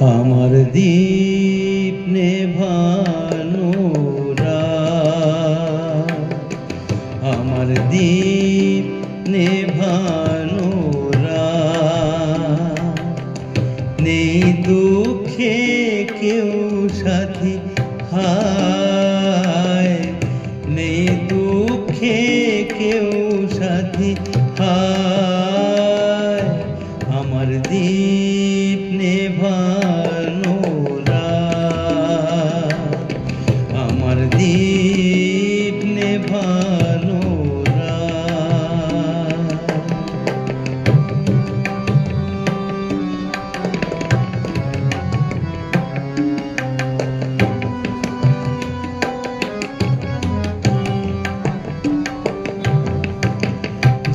আমার দীপ নেভানো রাত, আমার দীপ নেভানো রাত, নেই দুঃখে কেউ সাথী, হায় নেই দুঃখে কেউ সাথী, হায় আমার দীপ নেভানো রাত, আমার দীপ নেভানো রাত।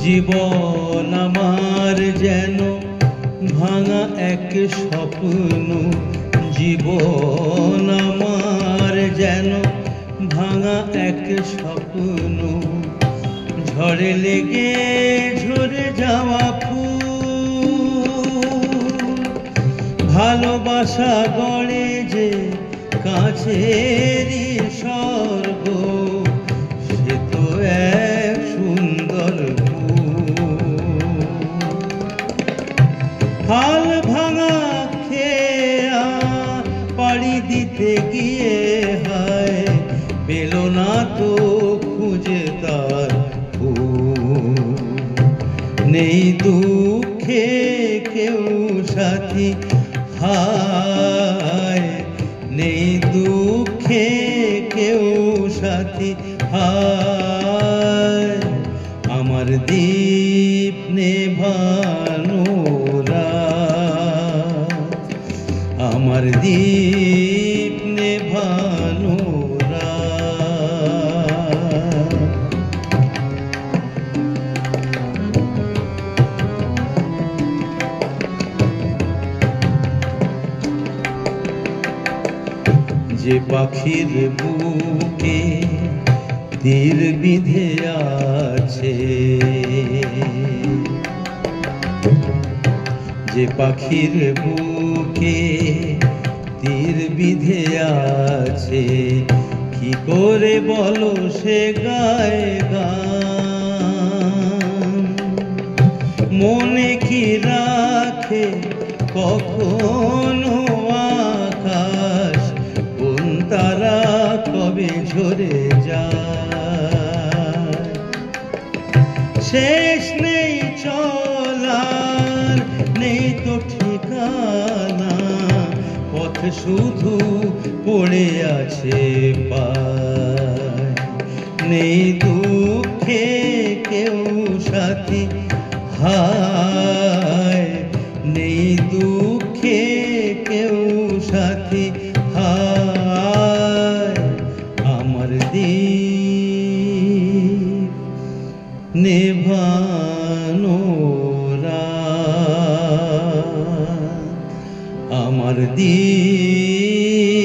জীবন আমার যেন ভাঙা এক স্বপ্ন, জীবন আমার যেন ভাঙা এক স্বপ্ন, ঝড়ে লেগে ঝরে যাওয়া ফুল, ভালোবাসা গড়ে যে কাছেরই স্বর্গ, সে তো এক সুন্দর হাল ভাঙা খেয়া পাড়ি দিতে গিয়ে, হায় পেল না তো খুঁজে তার ফুল, নেই দুঃখে কেউ সাথী, হায় নেই দুঃখে কেউ সাথী, হায় আমার দীপ নেভানো রাত, আমার দীপ নেভানো রাত। যে পাখির বুকে তীর বিধে আছে, যে পাখির বুকে তীর বিধে আছে, কি করে বলো সে গায় গান, মনে কি রাখে কখনো আকাশ, কোন তারা কবে ঝরে যায়, শেষ নেই চলার নেই তো ঠিকানা, পথ শুধু পড়ে আছে পায়, নেই দুঃখে কেউ সাথী, হায় নেই দুঃখে কেউ সাথী, হায় আমার দীপ নেভানো রাত, আমার দীপ